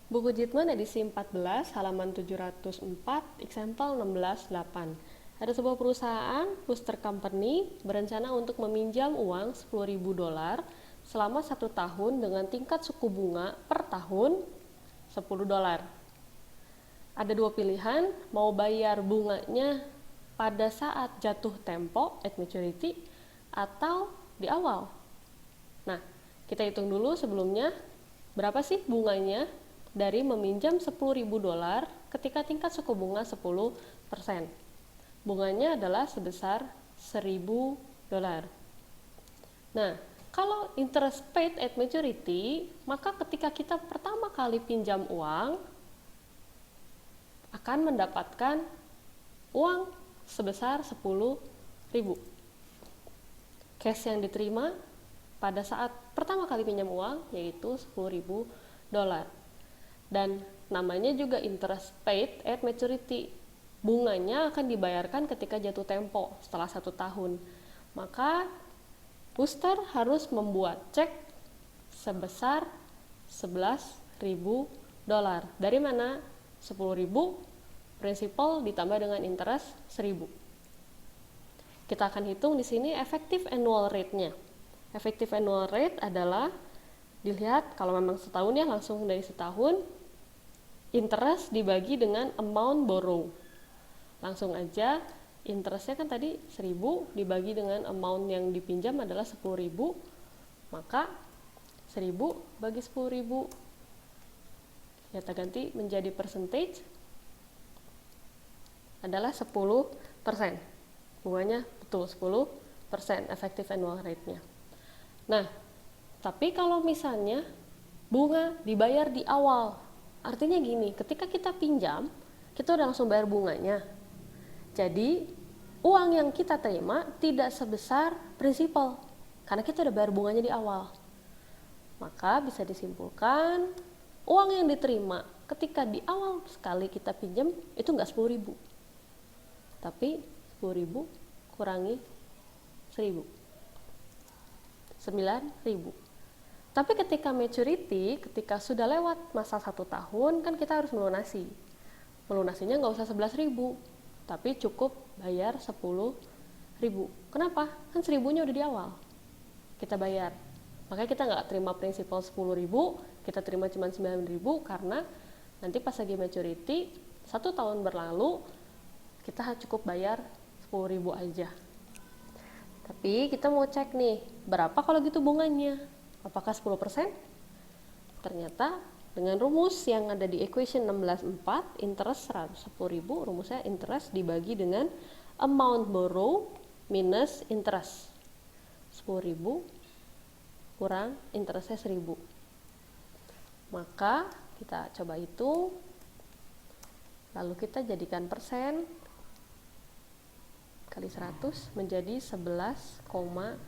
Buku Jitman edisi 14, halaman 704, example 16.8. Ada sebuah perusahaan, booster company, berencana untuk meminjam uang $10.000 selama 1 tahun dengan tingkat suku bunga per tahun $10. Ada dua pilihan, mau bayar bunganya pada saat jatuh tempo at maturity atau di awal. Nah, kita hitung dulu sebelumnya berapa sih bunganya dari meminjam $10.000 ketika tingkat suku bunga 10%. Bunganya adalah sebesar $1.000. Nah, kalau interest paid at maturity, maka ketika kita pertama kali pinjam uang, akan mendapatkan uang sebesar $10.000. Cash yang diterima pada saat pertama kali pinjam uang yaitu $10.000. Dan namanya juga interest paid at maturity. Bunganya akan dibayarkan ketika jatuh tempo setelah 1 tahun. Maka booster harus membuat cek sebesar $11.000. Dari mana? 10.000 prinsipal ditambah dengan interest 1.000. Kita akan hitung di sini effective annual rate-nya. Effective annual rate adalah dilihat kalau memang setahun ya, langsung dari setahun, interest dibagi dengan amount borrow. Langsung aja, interestnya kan tadi 1.000 dibagi dengan amount yang dipinjam adalah 10.000, maka 1.000 bagi 10.000 kita ganti menjadi percentage adalah 10%. Bunganya betul 10% effective annual rate-nya. Nah, tapi kalau misalnya bunga dibayar di awal, artinya gini, ketika kita pinjam, kita udah langsung bayar bunganya. Jadi, uang yang kita terima tidak sebesar prinsipal, karena kita udah bayar bunganya di awal. Maka bisa disimpulkan, uang yang diterima ketika di awal sekali kita pinjam, itu nggak 10.000. Tapi 10.000 kurangi 1.000. 9.000. Tapi ketika maturity, ketika sudah lewat masa 1 tahun, kan kita harus melunasi. Melunasinya nggak usah 11.000, tapi cukup bayar 10.000. Kenapa? Kan 1.000-nya udah di awal. Kita bayar. Makanya kita nggak terima prinsipal 10.000, kita terima cuma 9.000 karena nanti pas lagi maturity, 1 tahun berlalu, kita cukup bayar 10.000 aja. Tapi kita mau cek nih, berapa kalau gitu bunganya? Apakah 10%? Ternyata dengan rumus yang ada di equation 16.4, interest 110.000, rumusnya interest dibagi dengan amount borrow minus interest. 10.000 kurang interestnya 1.000. Maka kita coba hitung, lalu kita jadikan persen kali 100 menjadi 11,11%.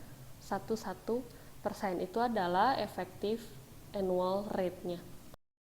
Itu adalah effective annual rate-nya.